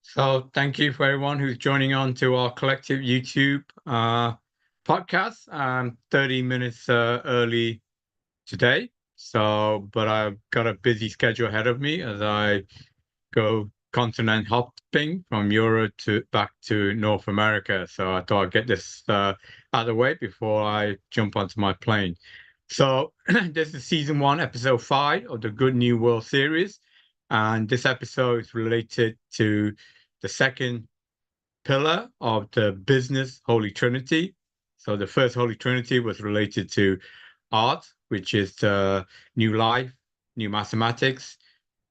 So thank you for everyone who's joining on to our collective YouTube podcast. 30 minutes early today. But I've got a busy schedule ahead of me as I go continent hopping from Europe to back to North America. So I thought I'd get this out of the way before I jump onto my plane. So this is season 1, episode 5 of the Good New World series. And this episode is related to the second pillar of the business Holy Trinity. So the first Holy Trinity was related to art, which is new life, new mathematics,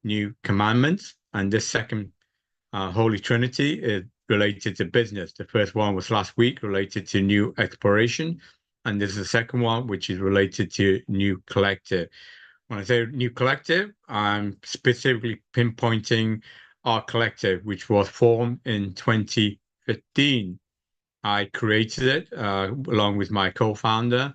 new commandments. And this second Holy Trinity is related to business. The first one was last week, related to new exploration. And this is the second one, which is related to new collective. When I say new collective, I'm specifically pinpointing our collective, which was formed in 2015. I created it along with my co-founder,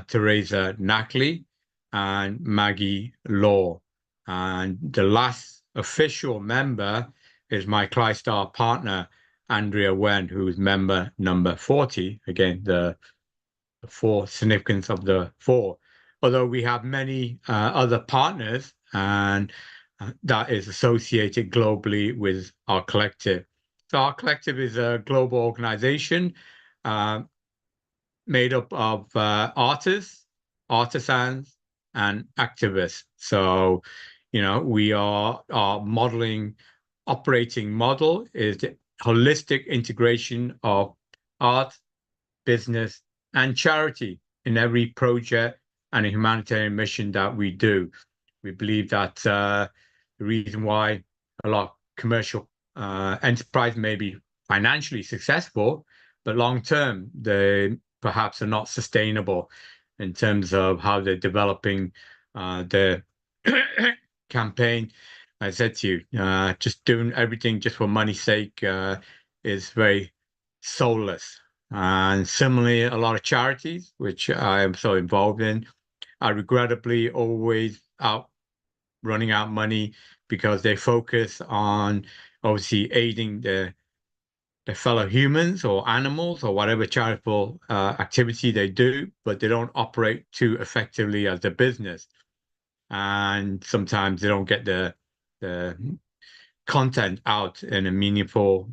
Teresa Knackley and Maggie Law. And the last official member is my ClaiStar partner, Andrea Wen, who is member number 40. Again, the four significance of the four. Although we have many other partners, and that is associated globally with our collective. So our collective is a global organization uh, made up of artists, artisans, and activists. So, we are our modeling operating model is the holistic integration of art, business, and charity in every project and a humanitarian mission that we do. We believe that the reason why a lot of commercial enterprise may be financially successful, but long term, they perhaps are not sustainable in terms of how they're developing their campaign. I said to you, just doing everything just for money's sake is very soulless. And similarly, a lot of charities, which I am so involved in, are regrettably always out running out money because they focus on obviously aiding their fellow humans or animals or whatever charitable activity they do, but they don't operate too effectively as a business. And sometimes they don't get the content out in a meaningful,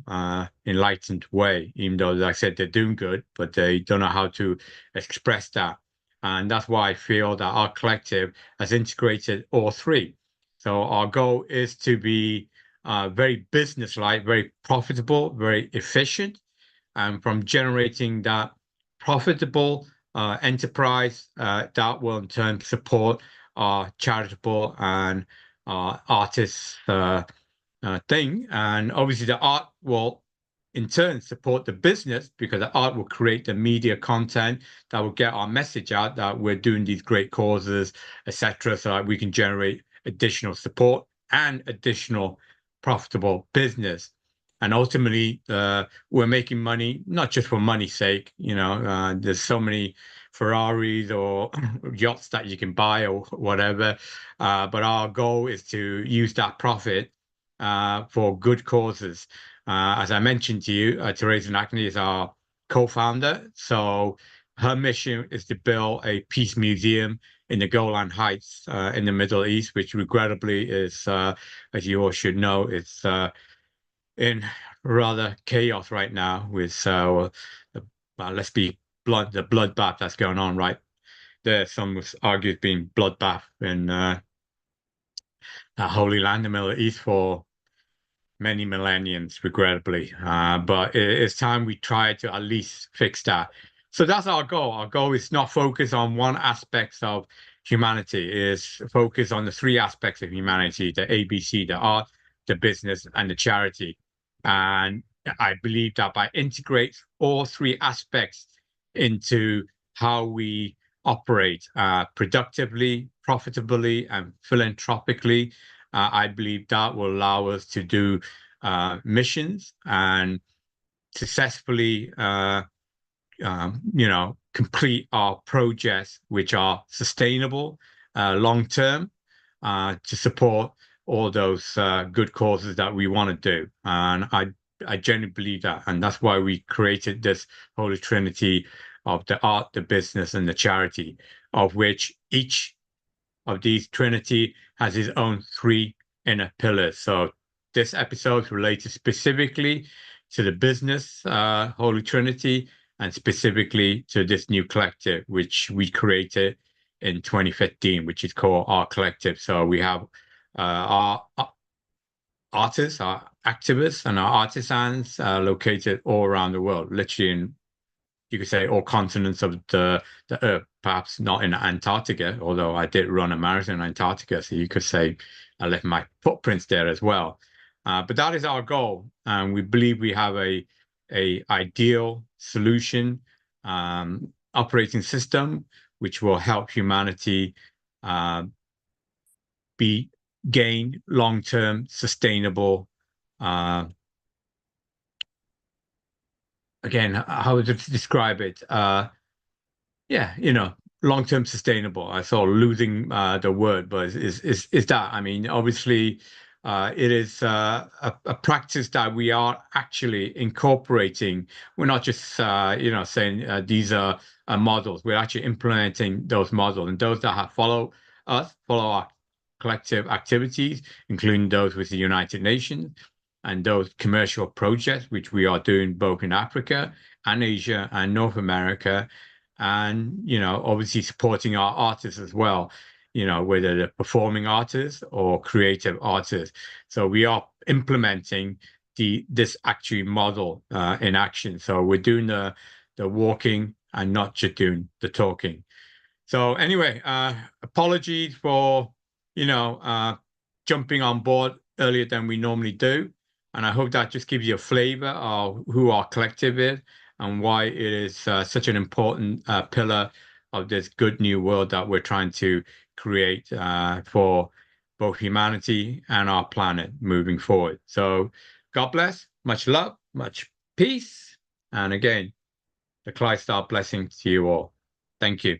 enlightened way, even though, like I said, they're doing good, but they don't know how to express that. And that's why I feel that our collective has integrated all three. So our goal is to be very business-like, very profitable, very efficient, and from generating that profitable enterprise that will in turn support our charitable and artists thing. And obviously, the art will in turn support the business because the art will create the media content that will get our message out that we're doing these great causes, etc., so that we can generate additional support and additional profitable business. And ultimately, we're making money not just for money's sake. There's so many Ferraris or yachts that you can buy or whatever. But our goal is to use that profit for good causes. As I mentioned to you, Teresa Knackley is our co-founder. So her mission is to build a peace museum in the Golan Heights in the Middle East, which regrettably is, as you all should know, it's in rather chaos right now with, let's be blunt, the bloodbath that's going on right there. Some would argue it's been bloodbath in Holy Land, the Middle East, for many millenniums, regrettably. But it's time we try to at least fix that. So that's our goal. Our goal is not focus on one aspect of humanity, is focus on the three aspects of humanity, the ABC, the art, the business, and the charity. And I believe that by integrate all three aspects into how we operate productively, profitably, and philanthropically, I believe that will allow us to do missions and successfully, complete our projects, which are sustainable, long term, to support all those good causes that we want to do. And I genuinely believe that. And that's why we created this Holy Trinity of the art, the business, and the charity, of which each of these Trinity has his own three inner pillars. So this episode is related specifically to the business Holy Trinity and specifically to this new collective, which we created in 2015, which is called Our Collective. So we have our artists, our activists, and our artisans located all around the world, literally in, you could say, all continents of the Earth. Perhaps not in Antarctica, although I did run a marathon in Antarctica, so you could say I left my footprints there as well. But that is our goal, and we believe we have a ideal solution, operating system, which will help humanity be gain long-term sustainable. Again, how would you describe it? Yeah, long-term sustainable. I saw losing the word, but is that? I mean, obviously, it is a practice that we are actually incorporating. We're not just saying these are models. We're actually implementing those models, and those that have follow us, follow our collective activities, including those with the United Nations and those commercial projects, which we are doing both in Africa and Asia and North America, and obviously supporting our artists as well, whether they're performing artists or creative artists. So we are implementing this actually model in action. So we're doing the walking and not just doing the talking. So anyway, apologies for jumping on board earlier than we normally do. And I hope that just gives you a flavor of who our collective is and why it is such an important pillar of this good new world that we're trying to create for both humanity and our planet moving forward. So God bless, much love, much peace. And again, the Christ our blessing to you all. Thank you.